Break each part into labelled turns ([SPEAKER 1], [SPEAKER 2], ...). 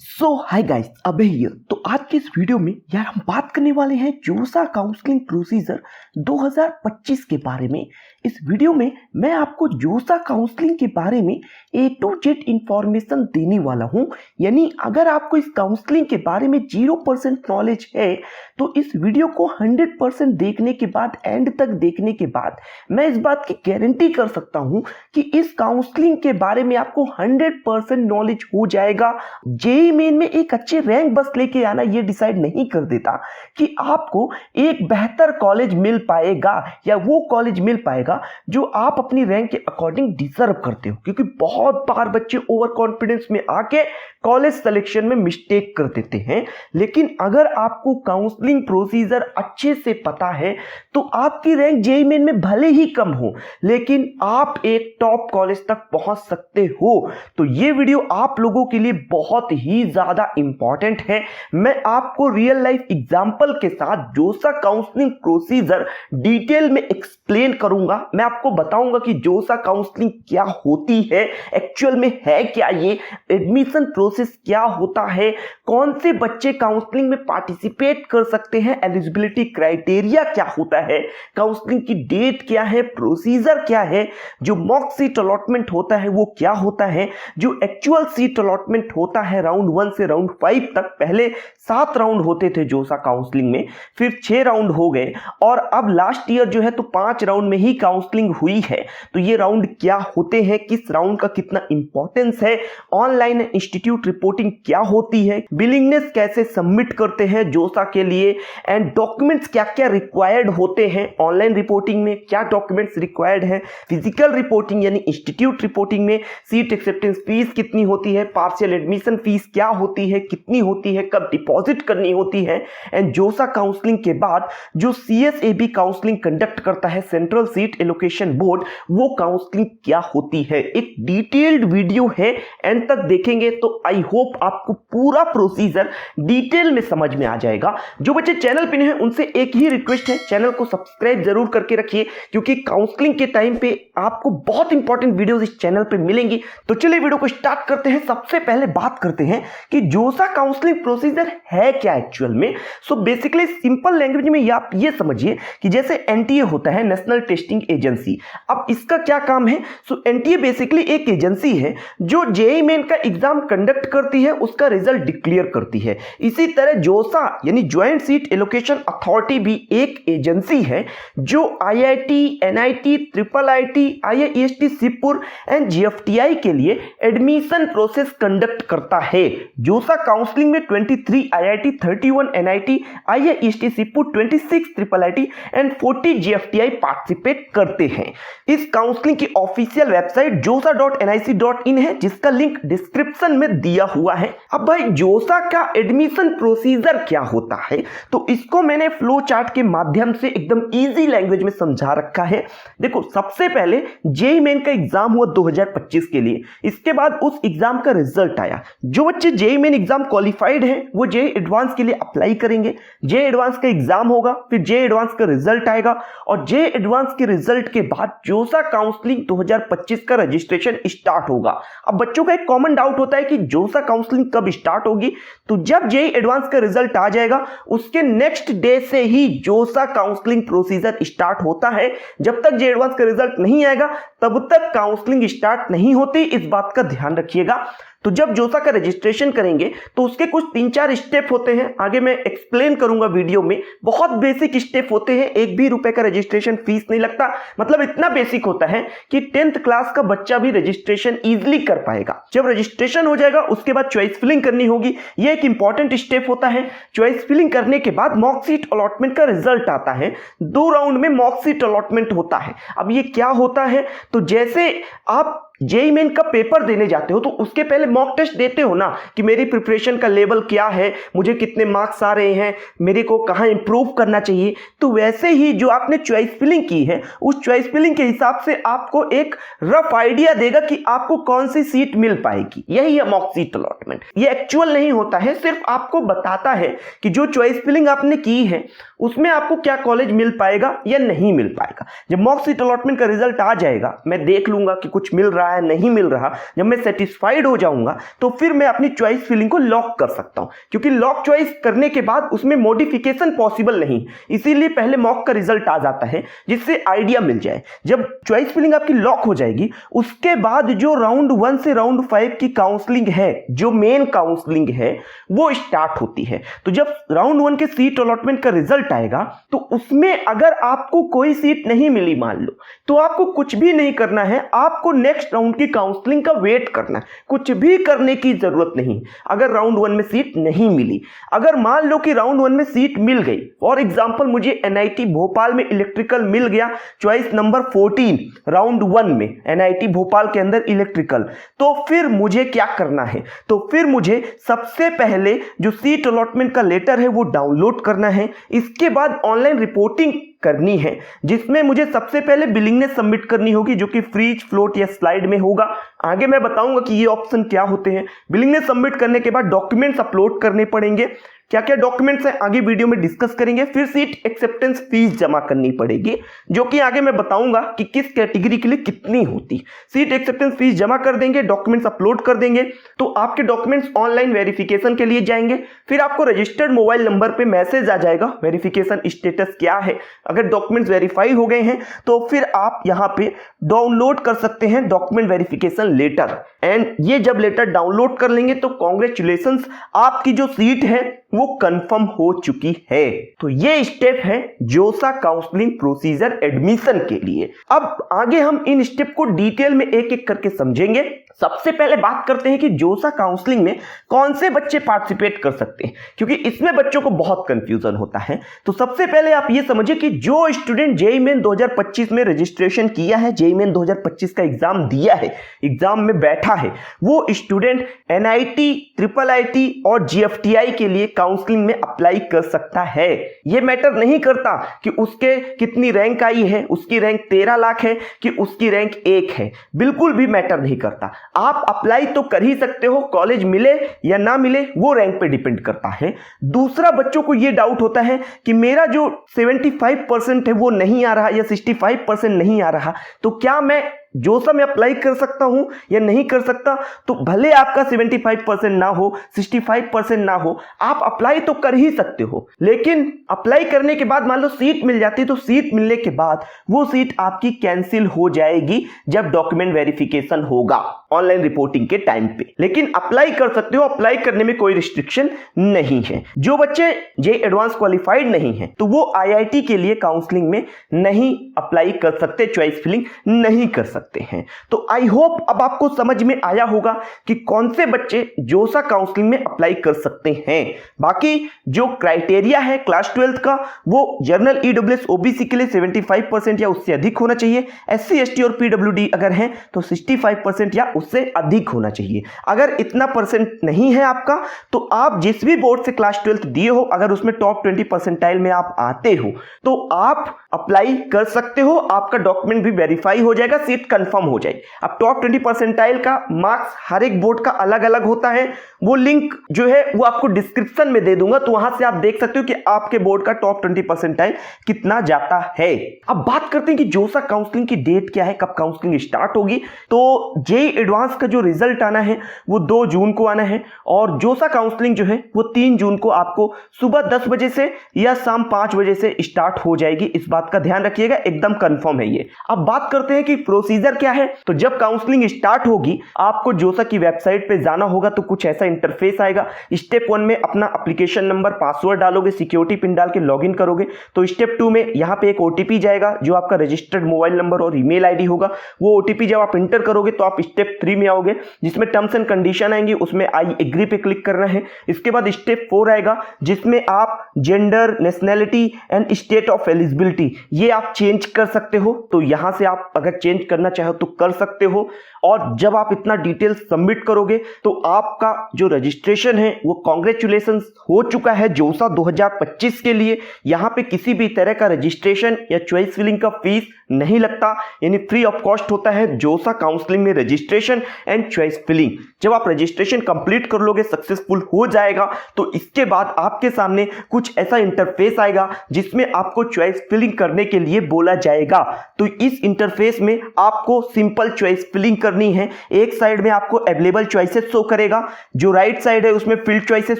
[SPEAKER 1] Hi guys, अबे here. तो आज के इस वीडियो में यार हम बात करने वाले हैं जोसा काउंसलिंग प्रोसीजर 2025 के बारे में। इस वीडियो में मैं आपको जोसा काउंसलिंग के बारे में A to Z इंफॉर्मेशन देने वाला हूं। यानी अगर आपको इस काउंसलिंग के बारे में 0% नॉलेज है तो इस वीडियो को 100% देखने के बाद, एंड तक देखने के बाद, मैं इस बात की गारंटी कर सकता हूं कि इस काउंसलिंग के बारे में आपको 100% नॉलेज हो जाएगा। जेईई मेन में एक अच्छे रैंक बस लेके आना ये डिसाइड नहीं कर देता कि आपको एक बेहतर कॉलेज मिल पाएगा या वो कॉलेज मिल पाएगा जो आप अपनी रैंक के अकॉर्डिंग डिजर्व करते हो। क्योंकि बहुत बार बच्चे ओवर कॉन्फिडेंस में आके कॉलेज सिलेक्शन में मिस्टेक कर देते हैं। लेकिन अगर आपको काउंसलिंग प्रोसीजर अच्छे से पता है तो आपकी रैंक जेईई मेन में भले ही कम हो लेकिन आप एक टॉप कॉलेज तक पहुंच सकते हो। तो ये वीडियो आप लोगों के लिए बहुत ही ज्यादा इंपॉर्टेंट है। मैं आपको रियल लाइफ एग्जांपल के साथ जोसा काउंसलिंग प्रोसीजर डिटेल में एक्सप्लेन करूंगा। मैं आपको बताऊंगा कि जोसा काउंसलिंग क्या होती है, एक्चुअल में है क्या, ये एडमिशन प्रोसेस क्या होता है, कौन से बच्चे काउंसलिंग में पार्टिसिपेट कर सकते हैं, एलिजिबिलिटी क्राइटेरिया क्या होता है, काउंसलिंग की डेट क्या है, प्रोसीजर क्या है, जो मॉक सीट अलॉटमेंट होता है वो क्या होता है, जो एक्चुअल सीट अलॉटमेंट होता है राउंड 1 से राउंड 5 तक। पहले 7 राउंड होते थे जोसा काउंसलिंग में, फिर 6 राउंड हो गए और अब लास्ट ईयर जो है तो 5 राउंड में ही काउंसलिंग हुई है। तो ये राउंड क्या होते हैं, किस राउंड का कितना इंपॉर्टेंस है, ऑनलाइन इंस्टीट्यूट रिपोर्टिंग क्या होती है, बिलिंगनेस कैसे सबमिट करते हैं जोसा के लिए, एंड डॉक्यूमेंट्स क्या क्या रिक्वायर्ड होते हैं ऑनलाइन रिपोर्टिंग में, क्या डॉक्यूमेंट्स रिक्वायर्ड है, फिजिकल रिपोर्टिंग यानी इंस्टीट्यूट रिपोर्टिंग में सीट एक्सेप्टेंस फीस कितनी होती है, पार्शियल एडमिशन फीस क्या होती है, कितनी होती है, कब डिपॉजिट करनी होती है, एंड जोसा काउंसलिंग के बाद जो CSAB काउंसलिंग कंडक्ट करता है, सेंट्रल सीट एलोकेशन बोर्ड, वो काउंसलिंग क्या होती है। एक डिटेल्ड वीडियो है, एंड तक देखेंगे तो आई होप आपको पूरा प्रोसीजर डिटेल में समझ में आ जाएगा। जो बच्चे चैनल पे हैं उनसे एक ही रिक्वेस्ट है, चैनल को सब्सक्राइब जरूर करके रखिए क्योंकि काउंसलिंग के टाइम पे आपको बहुत इंपॉर्टेंट वीडियोस इस चैनल पे मिलेंगी। तो चलिए वीडियो को स्टार्ट करते हैं। सबसे पहले बात करते हैं कि जोसा काउंसलिंग प्रोसीजर है क्या एक्चुअल में। सो बेसिकली सिंपल लैंग्वेज में आप ये समझिए कि जैसे NTA होता है, नेशनल टेस्टिंग एजेंसी। अब इसका क्या काम है? सो NTA बेसिकली एक एजेंसी है जो जेईई मेन का एग्जाम कंडक्ट करती है, उसका रिजल्ट डिक्लेयर करती है। इसी तरह जोसा यानी ज्वाइंट सीट एलोकेशन अथॉरिटी भी एक एजेंसी है जो IIT, NIT, IIIT, IIST Shivpur and GFTI के लिए एडमिशन प्रोसेस कंडक्ट करता है। जोसा काउंसलिंग में 23 IIT, 31 NIT, IIST Shivpur, 26 IIIT and 40 GFTI participate करते हैं। इस काउंसलिंग की ऑफिशियल वेबसाइट josa.nic.in है जिसका लिंक डिस्क्रिप्शन में दिया हुआ है। अब भाई जोसा का एडमिशन प्रोसीजर क्या होता है तो इसको मैंने फ्लो चार्ट के माध्यम से एकदम इजी लैंग्वेज में समझा रखा है। देखो, सबसे पहले जेईई मेन का एग्जाम हुआ 2025 के लिए, इसके बाद उस एग्जाम का रिजल्ट आया। जो बच्चे जेईई मेन एग्जाम क्वालिफाइड हैं वो जेईई एडवांस के लिए अप्लाई करेंगे। जेईई एडवांस का एग्जाम होगा, फिर जेईई एडवांस का रिजल्ट आएगा और जेईई एडवांस के रिजल्ट के बाद जोसा काउंसलिंग 2025 का रजिस्ट्रेशन स्टार्ट होगा। अब बच्चों का एक कॉमन डाउट होता है कि जोसा काउंसलिंग कब स्टार्ट होगी, तो जब जेईई एडवांस का रिजल्ट आ जाएगा उसके नेक्स्ट डे से ही जोसा काउंसलिंग प्रोसीजर स्टार्ट होता है। जब तक जेईई एडवांस का रिजल्ट नहीं आएगा तब तक काउंसलिंग स्टार्ट नहीं होती, इस बात का ध्यान रखिएगा। तो जब जोसा का रजिस्ट्रेशन करेंगे तो उसके कुछ 3-4 स्टेप होते हैं, आगे मैं एक्सप्लेन करूंगा वीडियो में। बहुत बेसिक स्टेप होते हैं, 1 भी रुपए का रजिस्ट्रेशन फीस नहीं लगता। मतलब इतना बेसिक होता है कि 10th क्लास का बच्चा भी रजिस्ट्रेशन इजीली कर पाएगा। जब रजिस्ट्रेशन हो जाएगा उसके बाद चॉइस फिलिंग करनी होगी, ये एक इंपॉर्टेंट स्टेप होता है। चॉइस फिलिंग करने के बाद मॉक सीट अलॉटमेंट का रिजल्ट आता है। 2 राउंड में मॉक सीट अलॉटमेंट होता है। अब ये क्या होता है, तो जैसे आप जेईई मेन का पेपर देने जाते हो तो उसके पहले मॉक टेस्ट देते हो ना कि मेरी प्रिपरेशन का लेवल क्या है, मुझे कितने मार्क्स आ रहे हैं, मेरे को कहाँ इंप्रूव करना चाहिए। तो वैसे ही जो आपने चॉइस फिलिंग की है उस चॉइस फिलिंग के हिसाब से आपको एक रफ आइडिया देगा कि आपको कौन सी सीट मिल पाएगी। यही है मॉक सीट अलॉटमेंट। ये एक्चुअल नहीं होता है, सिर्फ आपको बताता है कि जो चॉइस फिलिंग आपने की है उसमें आपको क्या कॉलेज मिल पाएगा या नहीं मिल पाएगा। जब मॉक सीट अलॉटमेंट का रिजल्ट आ जाएगा मैं देख लूंगा कि कुछ मिल रहा रहा है, नहीं मिल रहा, जब मैं सेटिस्फाइड हो जाऊंगा तो फिर मैं अपनी चॉइस फिलिंग को लॉक कर सकता हूं, क्योंकि लॉक चॉइस करने के बाद उसमें मॉडिफिकेशन पॉसिबल नहीं, इसीलिए पहले मॉक का रिजल्ट आ जाता है जिससे आइडिया मिल जाए। जब चॉइस फिलिंग आपकी लॉक हो जाएगी उसके बाद जो राउंड 1 से राउंड 5 की काउंसलिंग है, जो मेन काउंसलिंग है, वो स्टार्ट होती है। तो जब राउंड 1 के सीट अलॉटमेंट का रिजल्ट आएगा तो उसमें अगर आपको कोई सीट नहीं मिली मान लो, तो आपको कुछ भी नहीं करना है, आपको नेक्स्ट राउंड की काउंसलिंग का वेट करना है, कुछ भी करने की जरूरत नहीं। अगर राउंड 1 में सीट नहीं मिली, अगर मान लो कि राउंड 1 में सीट मिल गई, फॉर एग्जांपल मुझे एनआईटी भोपाल में इलेक्ट्रिकल मिल गया, चॉइस नंबर 14 राउंड 1 में एनआईटी भोपाल के अंदर इलेक्ट्रिकल, तो फिर मुझे क्या करना है? तो फिर मुझे सबसे पहले जो सीट अलॉटमेंट का लेटर है वो डाउनलोड करना है, इसके बाद ऑनलाइन रिपोर्टिंग करनी है, जिसमें मुझे सबसे पहले बिलिंगनेस सबमिट करनी होगी, जो कि फ्रीज, फ्लोट या स्लाइड में होगा। आगे मैं बताऊंगा कि ये ऑप्शन क्या होते हैं। बिलिंगनेस सबमिट करने के बाद डॉक्यूमेंट्स अपलोड करने पड़ेंगे, क्या क्या डॉक्यूमेंट्स हैं आगे वीडियो में डिस्कस करेंगे। फिर सीट एक्सेप्टेंस फीस जमा करनी पड़ेगी, जो कि आगे मैं बताऊंगा कि किस कैटेगरी के लिए कितनी होती। सीट एक्सेप्टेंस फीस जमा कर देंगे, डॉक्यूमेंट्स अपलोड कर देंगे, तो आपके डॉक्यूमेंट्स ऑनलाइन वेरिफिकेशन के लिए जाएंगे। फिर आपको रजिस्टर्ड मोबाइल नंबर पे मैसेज आ जाएगा वेरिफिकेशन स्टेटस क्या है। अगर डॉक्यूमेंट्स वेरीफाई हो गए हैं तो फिर आप यहां पे डाउनलोड कर सकते हैं डॉक्यूमेंट वेरिफिकेशन लेटर। एंड ये जब लेटर डाउनलोड कर लेंगे तो कांग्रेचुलेशंस, आपकी जो सीट है वो कंफर्म हो चुकी है। तो ये स्टेप है जोसा काउंसलिंग प्रोसीजर एडमिशन के लिए। अब आगे हम इन स्टेप को डिटेल में एक एक करके समझेंगे। सबसे पहले बात करते हैं कि जोसा काउंसलिंग में कौन से बच्चे पार्टिसिपेट कर सकते हैं, क्योंकि इसमें बच्चों को बहुत कंफ्यूजन होता है। तो सबसे पहले आप ये समझिए कि जो स्टूडेंट जेईई मेन 2025 में रजिस्ट्रेशन किया है, जेईई मेन 2025 का एग्जाम दिया है, एग्जाम में बैठा है, वो स्टूडेंट एनआईटी, ट्रिपल आईटी और जीएफटीआई के लिए काउंसलिंग में अप्लाई कर सकता है। ये मैटर नहीं करता कि उसके कितनी रैंक आई है, उसकी रैंक 13 लाख है कि उसकी रैंक 1 है, बिल्कुल भी मैटर नहीं करता। आप अप्लाई तो कर ही सकते हो, कॉलेज मिले या ना मिले वो रैंक पे डिपेंड करता है। दूसरा, बच्चों को ये डाउट होता है कि मेरा जो 75% है वो नहीं आ रहा या 65% नहीं आ रहा, तो क्या मैं जोसा में अप्लाई कर सकता हूं या नहीं कर सकता? तो भले आपका 75% ना हो, 65% ना हो, आप अप्लाई तो कर ही सकते हो। लेकिन अप्लाई करने के बाद मान लो सीट मिल जाती है, तो सीट मिलने के बाद वो सीट आपकी कैंसिल हो जाएगी जब डॉक्यूमेंट वेरिफिकेशन होगा ऑनलाइन रिपोर्टिंग के टाइम पे। लेकिन अप्लाई कर सकते हो, अप्लाई करने में कोई रिस्ट्रिक्शन नहीं है। जो बच्चे जेईई एडवांस क्वालिफाइड नहीं है तो वो आईआईटी के लिए काउंसलिंग में नहीं अप्लाई कर सकते, चॉइस फिलिंग नहीं कर सकते हैं। तो आई होप अब आपको समझ में आया होगा कि कौन से बच्चे जोसा काउंसलिंग में अप्लाई कर सकते हैं। बाकी जो क्राइटेरिया है क्लास 12 का, वो जनरल ईडब्ल्यूएस ओबीसी के लिए 75% या उससे अधिक होना चाहिए। एससी एसटी और पीडब्ल्यूडी अगर हैं तो 65% या उससे अधिक होना चाहिए। अगर इतना परसेंट नहीं है आपका तो आप जिस भी बोर्ड से क्लास 12 दिए हो, अगर उसमें टॉप 20 परसेंटाइल में आप आते हो तो आप अप्लाई कर सकते हो, आपका डॉक्यूमेंट भी वेरीफाई हो जाएगा, सीट कंफर्म हो जाएगी। अब टॉप 20 परसेंटाइल का मार्क्स हर एक बोर्ड का अलग अलग होता है, वो लिंक जो है वो आपको डिस्क्रिप्शन में दे दूंगा, तो वहां से आप देख सकते हो कि आपके बोर्ड का टॉप 20 परसेंटाइल कितना जाता है। अब बात करते हैं कि जोसा काउंसलिंग की डेट क्या है, कब काउंसलिंग स्टार्ट होगी। तो जेईई एडवांस का जो रिजल्ट आना है वो 2 जून को आना है, और जोसा काउंसलिंग जो है वो 3 जून को आपको सुबह 10 बजे से या शाम 5 बजे से स्टार्ट हो जाएगी। इस बात का ध्यान रखिएगा, एकदम कंफर्म है ये। अब बात करते हैं कि प्रोसीजर क्या है। तो जब काउंसलिंग स्टार्ट होगी आपको जोसा की वेबसाइट पे जाना होगा, तो कुछ ऐसा इंटरफेस आएगा। स्टेप 1 में अपना एप्लीकेशन नंबर, पासवर्ड डालोगे, सिक्योरिटी पिन डाल के लॉगिन करोगे। तो स्टेप 2 में यहाँ पे एक ओटीपी जाएगा जो आपका रजिस्टर्ड मोबाइल नंबर और ईमेल आईडी होगा। वो ओटीपी जब आप इंटर करोगे तो आप स्टेप 3 में आओगे, जिसमें टर्म्स एंड कंडीशन आएंगे, उसमें आई एग्री पे क्लिक करना है। इसके बाद स्टेप 4 आएगा जिसमें आप gender, nationality and state of eligibility ये आप चेंज कर सकते हो। तो यहां से आप अगर चेंज करना चाहो तो कर सकते हो। और जब आप इतना डिटेल सबमिट करोगे तो आपका जो रजिस्ट्रेशन है वो कांग्रेचुलेशंस हो चुका है जोसा 2025 के लिए। यहां पे किसी भी तरह का रजिस्ट्रेशन या चॉइस फिलिंग का फीस नहीं लगता, यानी फ्री ऑफ कॉस्ट होता है जोसा काउंसलिंग में रजिस्ट्रेशन एंड चॉइस फिलिंग। जब आप रजिस्ट्रेशन कंप्लीट कर लोगे, सक्सेसफुल हो जाएगा, तो इसके बाद आपके सामने कुछ ऐसा इंटरफेस आएगा जिसमें आपको चॉइस फिलिंग करने के लिए बोला जाएगा। तो इस इंटरफेस में आप आपको सिंपल चॉइस फिलिंग करनी है। एक साइड में आपको अवेलेबल चॉइसेस शो करेगा, जो राइट साइड है उसमें फिल्ड चॉइसेस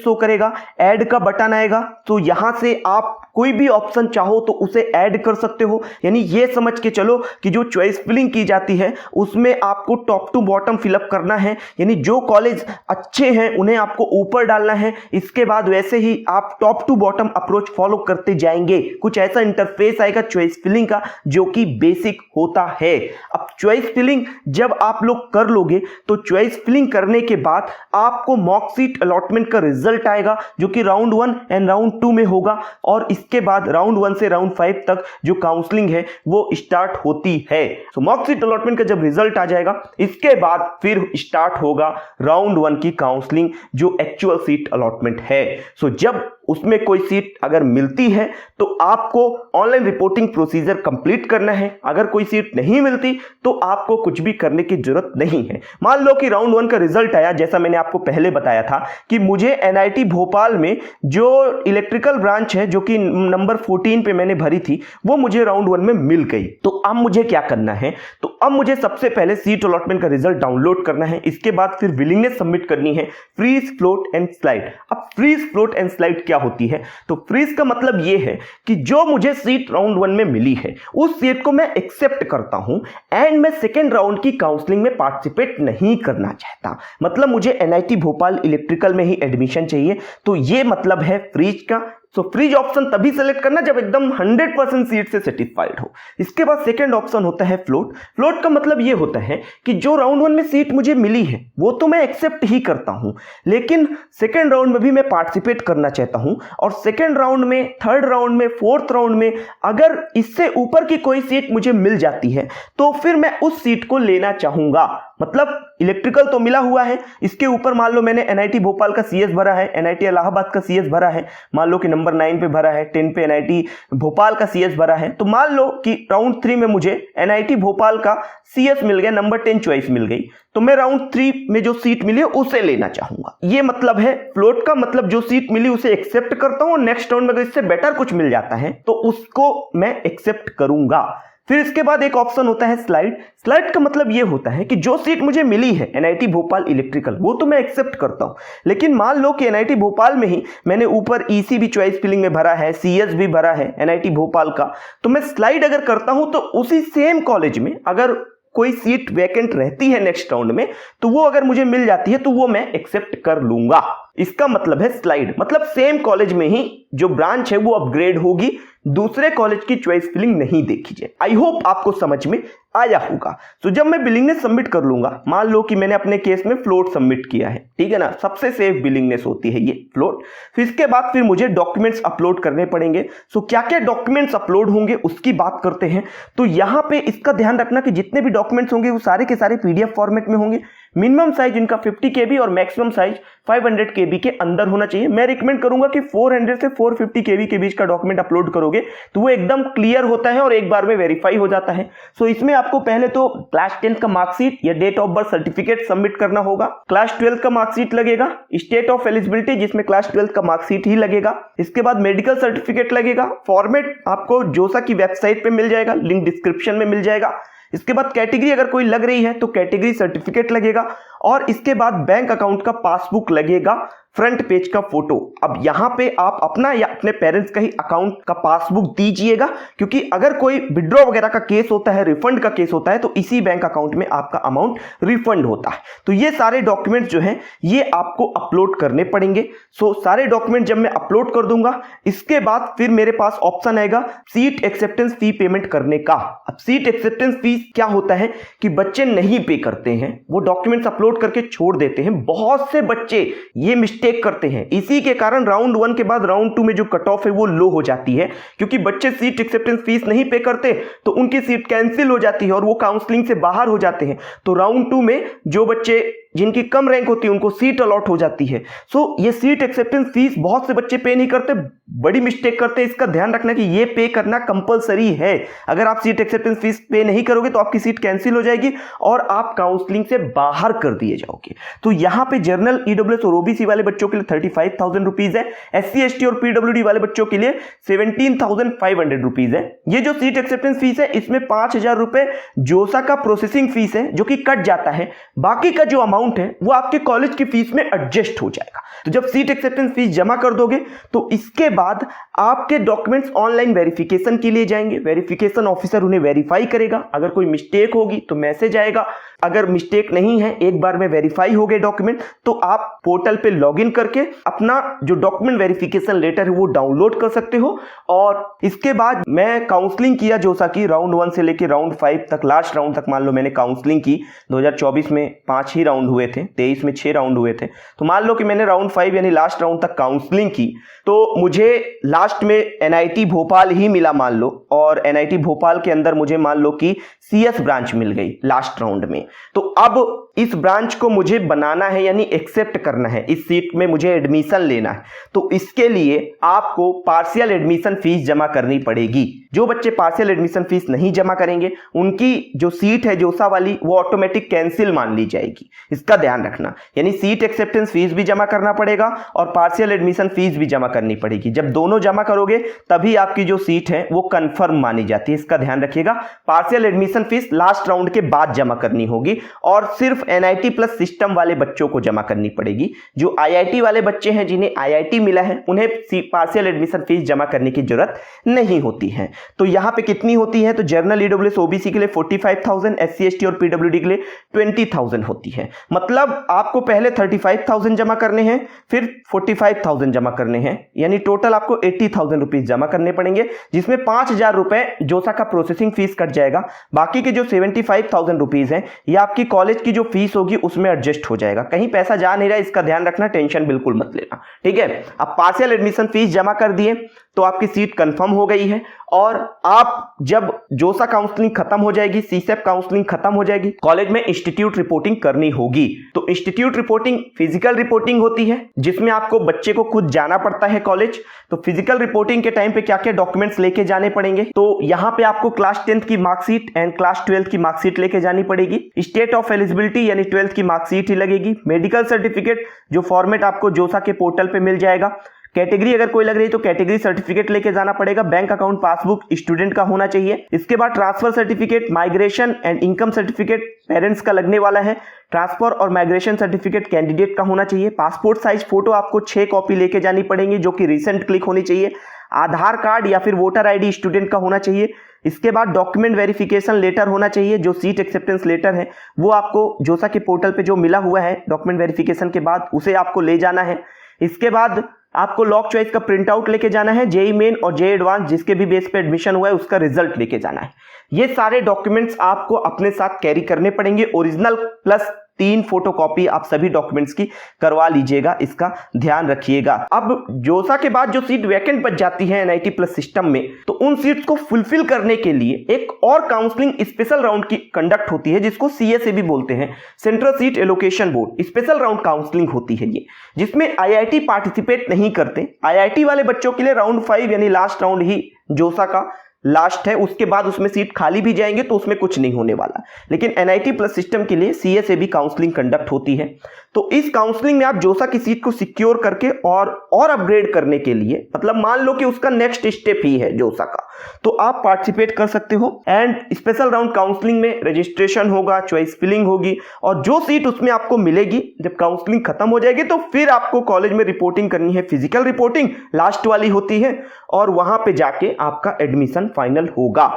[SPEAKER 1] शो करेगा, ऐड का बटन आएगा, तो यहां से आप कोई भी ऑप्शन चाहो तो उसे ऐड कर सकते हो। यानी ये समझ के चलो कि जो चॉइस फिलिंग की जाती है उसमें आपको टॉप टू बॉटम फिलअप करना है, यानी जो कॉलेज अच्छे हैं उन्हें आपको ऊपर डालना है। इसके बाद वैसे ही आप top to bottom approach follow करते जाएंगे। कुछ ऐसा इंटरफेस आएगा चॉइस फिलिंग का जो कि बेसिक होता है। अब चॉइस फिलिंग जब आप लोग कर लोगे तो चॉइस फिलिंग करने के बाद आपको मॉक सीट अलॉटमेंट का रिजल्ट आएगा जो कि राउंड 1 एंड राउंड 2 में होगा, और इसके बाद राउंड 1 से राउंड 5 तक जो काउंसलिंग है वो स्टार्ट होती है। सो मॉक सीट अलॉटमेंट का जब रिजल्ट आ जाएगा इसके बाद फिर स्टार्ट होगा राउंड 1 की काउंसलिंग जो एक्चुअल सीट अलॉटमेंट है। सो जब उसमें कोई सीट अगर मिलती है तो आपको ऑनलाइन रिपोर्टिंग प्रोसीजर कंप्लीट करना है। अगर कोई सीट नहीं मिलती तो आपको कुछ भी करने की जरूरत नहीं है। मान लो कि राउंड 1 का रिजल्ट आया, जैसा मैंने आपको पहले बताया था कि मुझे एनआईटी भोपाल में जो इलेक्ट्रिकल ब्रांच है जो कि नंबर 14 पे मैंने भरी थी वो मुझे राउंड 1 में मिल गई। तो अब मुझे क्या करना है, तो अब मुझे सबसे पहले सीट अलॉटमेंट का रिजल्ट डाउनलोड करना है। इसके बाद फिर विलिंगनेस सबमिट करनी है, फ्रीज फ्लोट एंड स्लाइड। अब फ्रीज फ्लोट एंड स्लाइड क्या होती है, तो फ्रीज का मतलब यह है कि जो मुझे सीट राउंड 1 में मिली है उस सीट को मैं एक्सेप्ट करता हूं एंड मैं सेकेंड राउंड की काउंसलिंग में पार्टिसिपेट नहीं करना चाहता। मतलब मुझे एनआईटी भोपाल इलेक्ट्रिकल में ही एडमिशन चाहिए, तो यह मतलब है फ्रीज का। सो फ्रीज ऑप्शन तभी सेलेक्ट करना जब एकदम 100% सीट से सेटिस्फाइड हो। इसके बाद सेकंड ऑप्शन होता है फ्लोट। फ्लोट का मतलब ये होता है कि जो राउंड 1 में सीट मुझे मिली है वो तो मैं एक्सेप्ट ही करता हूं, लेकिन सेकंड राउंड में भी मैं पार्टिसिपेट करना चाहता हूं, और सेकंड राउंड में, थर्ड राउंड में, फोर्थ राउंड में अगर इससे ऊपर की कोई सीट मुझे मिल जाती है तो फिर मैं उस सीट को लेना चाहूंगा। मतलब इलेक्ट्रिकल तो मिला हुआ है, इसके ऊपर मान लो मैंने एनआईटी भोपाल का सीएस भरा है, एनआईटी इलाहाबाद का सीएस भरा है, मान लो कि नंबर 9 पे भरा है, 10 पे एनआईटी भोपाल का सीएस भरा है, तो मान लो कि राउंड 3 में मुझे एनआईटी भोपाल का सीएस मिल गया, नंबर 10 चॉइस मिल गई, तो मैं राउंड 3 में जो सीट मिली है उसे लेना चाहूंगा। ये मतलब है फ्लोट का, मतलब जो सीट मिली उसे एक्सेप्ट करता हूं और नेक्स्ट राउंड में अगर इससे बेटर कुछ मिल जाता है तो उसको मैं एक्सेप्ट करूंगा। फिर इसके बाद एक ऑप्शन होता है स्लाइड। स्लाइड का मतलब ये होता है कि जो सीट मुझे मिली है एनआईटी भोपाल इलेक्ट्रिकल वो तो मैं एक्सेप्ट करता हूं, लेकिन मान लो कि एनआईटी भोपाल में ही मैंने ऊपर ईसी भी चॉइस फिलिंग में भरा है, सीएस भी भरा है एनआईटी भोपाल का, तो मैं स्लाइड अगर करता हूं तो उसी सेम कॉलेज में अगर कोई सीट वैकेंट रहती है नेक्स्ट राउंड में तो वो अगर मुझे मिल जाती है तो वो मैं एक्सेप्ट कर लूंगा। इसका मतलब है स्लाइड, मतलब सेम कॉलेज में ही जो ब्रांच है वो अपग्रेड होगी, दूसरे कॉलेज की चॉइस फिलिंग नहीं देखी जाए। आई होप आपको समझ में आया होगा। तो जब मैं विलिंगनेस सबमिट कर लूंगा, मान लो कि मैंने अपने केस में फ्लोट सबमिट किया है, ठीक है ना, सबसे सेफ विलिंगनेस होती है ये फ्लोट। फिर इसके बाद फिर मुझे डॉक्यूमेंट्स अपलोड करने पड़ेंगे। सो क्या क्या डॉक्यूमेंट्स अपलोड होंगे उसकी बात करते हैं। तो यहां पे इसका ध्यान रखना कि जितने भी डॉक्यूमेंट्स होंगे वो सारे के सारे पीडीएफ फॉर्मेट में होंगे। मिनिमम साइज इनका 50 KB और मैक्सिमम साइज 500 KB के अंदर होना चाहिए। मैं रिकमेंड करूंगा कि 400 से 450 KB के बीच का डॉक्यूमेंट अपलोड करोगे तो वो एकदम क्लियर होता है और एक बार में वेरीफाई हो जाता है। सो इसमें आपको पहले तो क्लास 10 का मार्कशीट या date of birth certificate submit करना होगा, क्लास 12 का मार्कशीट लगेगा, स्टेट ऑफ एलिजिबिलिटी जिसमें क्लास 12 का मार्कशीट ही लगेगा, इसके बाद मेडिकल सर्टिफिकेट लगेगा। फॉर्मेट आपको जोसा की वेबसाइट पे मिल जाएगा, लिंक डिस्क्रिप्शन में मिल जाएगा। इसके बाद कैटेगरी अगर कोई लग रही है तो कैटेगरी सर्टिफिकेट लगेगा, और इसके बाद बैंक अकाउंट का पासबुक लगेगा, फ्रंट पेज का फोटो। अब यहां पे आप अपना या अपने पेरेंट्स का ही अकाउंट का पासबुक दीजिएगा, क्योंकि अगर कोई विड्रॉ वगैरह का केस होता है, रिफंड का केस होता है, तो इसी बैंक अकाउंट में आपका अमाउंट रिफंड होता है। तो ये सारे डॉक्यूमेंट्स जो हैं ये आपको अपलोड करने पड़ेंगे। सो सारे डॉक्यूमेंट जब मैं अपलोड कर दूंगा इसके बाद फिर मेरे पास ऑप्शन आएगा सीट एक्सेप्टेंस फी पेमेंट करने का। अब सीट एक्सेप्टेंस फी क्या होता है कि बच्चे नहीं पे करते हैं, वो डॉक्यूमेंट्स अपलोड करके छोड़ देते हैं। बहुत से बच्चे ये मिस्टेक करते हैं, इसी के कारण राउंड 1 के बाद राउंड 2 में जो कट ऑफ है वो लो हो जाती है, क्योंकि बच्चे सीट एक्सेप्टेंस फीस नहीं पे करते तो उनकी सीट कैंसिल हो जाती है और वो काउंसलिंग से बाहर हो जाते हैं। तो राउंड 2 में जो बच्चे जिनकी कम रैंक होती है उनको सीट अलॉट हो जाती है। सो ये सीट एक्सेप्टेंस फीस बहुत से बच्चे पे नहीं करते, बड़ी मिस्टेक करते हैं। इसका ध्यान रखना कि ये पे करना कंपलसरी है। अगर आप सीट एक्सेप्टेंस फीस पे नहीं करोगे तो आपकी सीट कैंसिल हो जाएगी और आप काउंसलिंग से बाहर कर दिए जाओगे। तो यहां पे जनरल, ईडब्ल्यूएस और ओबीसी वाले बच्चों के लिए 35,000 रुपीज है, एससी एसटी और पीडब्ल्यूडी वाले बच्चों के लिए 17,500 रुपीज है। ये जो सीट एक्सेप्टेंस फीस है इसमें 5,000 रुपए जोसा का प्रोसेसिंग फीस है जो कि कट जाता है। बाकी का जो अमाउंट है वो आपके कॉलेज की फीस में एडजस्ट हो जाएगा। तो जब सीट एक्सेप्टेंस फीस जमा कर दोगे तो इसके बाद आपके डॉक्यूमेंट्स ऑनलाइन वेरिफिकेशन के लिए जाएंगे। वेरिफिकेशन ऑफिसर उन्हें वेरीफाई करेगा। अगर कोई मिस्टेक होगी तो मैसेज आएगा। अगर मिस्टेक नहीं है, एक बार में वेरीफाई हो गए डॉक्यूमेंट, तो आप पोर्टल पे लॉगिन करके अपना जो डॉक्यूमेंट वेरिफिकेशन लेटर है वो डाउनलोड कर सकते हो। और इसके बाद मैं काउंसलिंग किया जोसा की राउंड 1 से लेकर राउंड 5 तक, लास्ट राउंड तक मान लो मैंने काउंसलिंग की। 2024 में 5 ही राउंड हुए थे, 23 में 6 राउंड हुए थे। तो मान लो कि मैंने राउंड 5 यानी लास्ट राउंड तक काउंसलिंग की, तो मुझे लास्ट में एनआईटी भोपाल ही मिला मान लो, और एनआईटी भोपाल के अंदर मुझे मान लो कि सीएस ब्रांच मिल गई लास्ट राउंड में। तो अब इस ब्रांच को मुझे बनाना है यानी एक्सेप्ट करना है, इस सीट में मुझे एडमिशन लेना है। तो इसके लिए आपको पार्शियल एडमिशन फीस जमा करनी पड़ेगी। जो बच्चे पार्शियल एडमिशन फीस नहीं जमा करेंगे उनकी जो सीट है जोसा वाली वो ऑटोमेटिक कैंसिल मान ली जाएगी। इसका ध्यान रखना, यानी सीट एक्सेप्टेंस फीस भी जमा करना पड़ेगा और पार्शियल एडमिशन फीस भी जमा करनी पड़ेगी। जब दोनों जमा करोगे तभी आपकी जो सीट है वो कंफर्म मानी जाती है। इसका ध्यान रखिएगा। Partial admission fees last round के बाद जमा करनी होगी और सिर्फ एनआईटी प्लस सिस्टम वाले बच्चों को जमा करनी पड़ेगी। जो आईआईटी वाले बच्चे हैं, जिन्हें आईआईटी मिला है, उन्हें पार्शियल एडमिशन फीस जमा करने की जरूरत नहीं होती है। तो यहां पे कितनी होती है? तो जनरल, ईडब्ल्यूएस, ओबीसी के लिए 45,000, एससी एसटी और पीडब्ल्यूडी के लिए 20,000 होती है। मतलब आपको पहले 35,000 जमा करने हैं, फिर 45,000 जमा करने हैं, यानी टोटल आपको 80,000 रुपीज जमा करने पड़ेंगे, जिसमें 5,000 रुपए जोसा का प्रोसेसिंग फीस कट जाएगा। बाकी के जो 75,000 रुपीज है ये आपकी कॉलेज की जो फीस होगी उसमें एडजस्ट हो जाएगा। कहीं पैसा जा नहीं रहा, इसका ध्यान रखना, टेंशन बिल्कुल मत लेना, ठीक है। अब पार्शियल एडमिशन फीस जमा कर दिए तो आपकी सीट कंफर्म हो गई है। और आप जब जोसा काउंसलिंग खत्म हो जाएगी, सीसेप काउंसलिंग खत्म हो जाएगी, कॉलेज में इंस्टीट्यूट रिपोर्टिंग करनी होगी। तो इंस्टीट्यूट रिपोर्टिंग फिजिकल रिपोर्टिंग होती है जिसमें आपको बच्चे को खुद जाना पड़ता है कॉलेज। तो फिजिकल रिपोर्टिंग के टाइम पे क्या क्या डॉक्यूमेंट्स लेके जाने पड़ेंगे? तो यहां पे आपको क्लास 10th की मार्कशीट एंड क्लास 12th की मार्कशीट लेके जानी पड़ेगी। स्टेट ऑफ एलिजिबिलिटी यानी 12th की मार्कशीट ही लगेगी। मेडिकल सर्टिफिकेट जो फॉर्मेट आपको जोसा के पोर्टल पे मिल जाएगा। कैटेगरी अगर कोई लग रही है तो कैटेगरी सर्टिफिकेट लेके जाना पड़ेगा। बैंक अकाउंट पासबुक स्टूडेंट का होना चाहिए। इसके बाद transfer certificate, migration and income certificate parents का लगने वाला है। ट्रांसफर और माइग्रेशन सर्टिफिकेट कैंडिडेट का होना चाहिए। पासपोर्ट साइज फोटो आपको 6 कॉपी लेके जानी पड़ेंगी जो कि रिसेंट क्लिक होनी चाहिए। आधार कार्ड या फिर वोटर आईडी स्टूडेंट का होना चाहिए। इसके बाद डॉक्यूमेंट वेरिफिकेशन लेटर होना चाहिए। जो सीट एक्सेप्टेंस लेटर है वो आपको जोसा के पोर्टल पे जो मिला हुआ है डॉक्यूमेंट वेरिफिकेशन के बाद, उसे आपको ले जाना है। इसके बाद आपको लॉक चॉइस का प्रिंट आउट लेके जाना है। जेई मेन और जेई एडवांस जिसके भी बेस पे एडमिशन हुआ है उसका रिजल्ट लेके जाना है। ये सारे डॉक्यूमेंट्स आपको अपने साथ कैरी करने पड़ेंगे। ओरिजिनल प्लस 3 फोटोकॉपी आप सभी डॉक्यूमेंट्स की करवा लीजिएगा, इसका ध्यान रखिएगा। अब जोसा के बाद जो सीट वैकेंट बच जाती है एनआईटी प्लस सिस्टम में, तो उन सीट्स को फुलफिल करने के लिए एक और काउंसलिंग स्पेशल राउंड की कंडक्ट होती है जिसको सीएसए भी बोलते हैं, central seat allocation board. Special round counselling होती है ये, जिसमें आईआईटी पार्टिसिपेट नहीं करते। आईआईटी वाले बच्चों के लिए राउंड 5 यानी लास्ट राउंड ही जोसा का लास्ट है। उसके बाद उसमें सीट खाली भी जाएंगे तो उसमें कुछ नहीं होने वाला। लेकिन एनआईटी प्लस सिस्टम के लिए सीएसए भी काउंसलिंग कंडक्ट होती है। तो इस काउंसलिंग में आप जोसा की सीट को सिक्योर करके और अपग्रेड करने के लिए, मतलब मान लो कि उसका नेक्स्ट स्टेप ही है जोसा का, तो आप पार्टिसिपेट कर सकते हो। एंड स्पेशल राउंड काउंसलिंग में रजिस्ट्रेशन होगा, चॉइस फिलिंग होगी, और जो सीट उसमें आपको मिलेगी जब काउंसलिंग खत्म हो जाएगी तो फिर आपको कॉलेज में रिपोर्टिंग करनी है। फिजिकल रिपोर्टिंग लास्ट वाली होती है और वहां पे जाके आपका एडमिशन फाइनल होगा।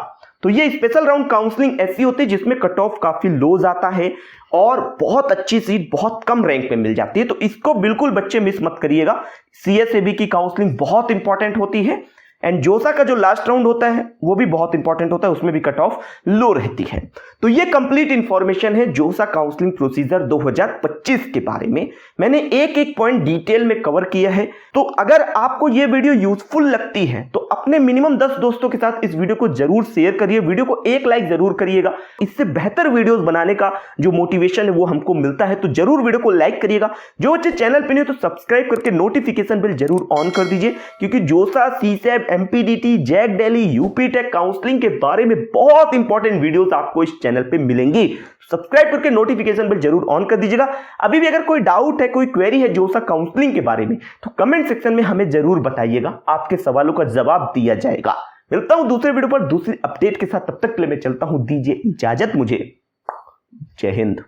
[SPEAKER 1] तो ये स्पेशल राउंड काउंसलिंग ऐसी होती है जिसमें कट ऑफ काफी लो जाता है और बहुत अच्छी सीट बहुत कम रैंक पे मिल जाती है। तो इसको बिल्कुल बच्चे मिस मत करिएगा। सीएसएबी की काउंसलिंग बहुत इंपॉर्टेंट होती है एंड जोसा का जो लास्ट राउंड होता है वो भी बहुत इंपॉर्टेंट होता है, उसमें भी कट ऑफ लो रहती है। तो ये कंप्लीट इंफॉर्मेशन है जोसा काउंसलिंग प्रोसीजर 2025 के बारे में। मैंने एक एक पॉइंट डिटेल में कवर किया है। तो अगर आपको ये वीडियो यूजफुल लगती है तो अपने मिनिमम 10 दोस्तों के साथ इस वीडियो को जरूर शेयर करिए, वीडियो को एक लाइक जरूर करिएगा। इससे बेहतर वीडियोस बनाने का जो मोटिवेशन है वो हमको मिलता है, तो जरूर वीडियो को लाइक करिएगा। जो बच्चे चैनल पे नहीं तो सब्सक्राइब करके नोटिफिकेशन बेल जरूर ऑन कर दीजिए, क्योंकि जोसा, सीसैट, MPDT, JAC Delhi, UP tech counselling के बारे में बहुत इंपॉर्टेंट वीडियोस आपको इस चैनल पे मिलेंगी। सब्सक्राइब करके नोटिफिकेशन बेल जरूर ऑन कर दीजिएगा। अभी भी अगर कोई डाउट है, कोई क्वेरी है जोसा काउंसलिंग के बारे में, तो कमेंट सेक्शन में हमें जरूर बताइएगा, आपके सवालों का जवाब दिया जाएगा। मिलता हूं दूसरे वीडियो पर दूसरी अपडेट के साथ, तब तक के लिए मैं चलता हूं, दीजिए इजाजत मुझे। जय हिंद।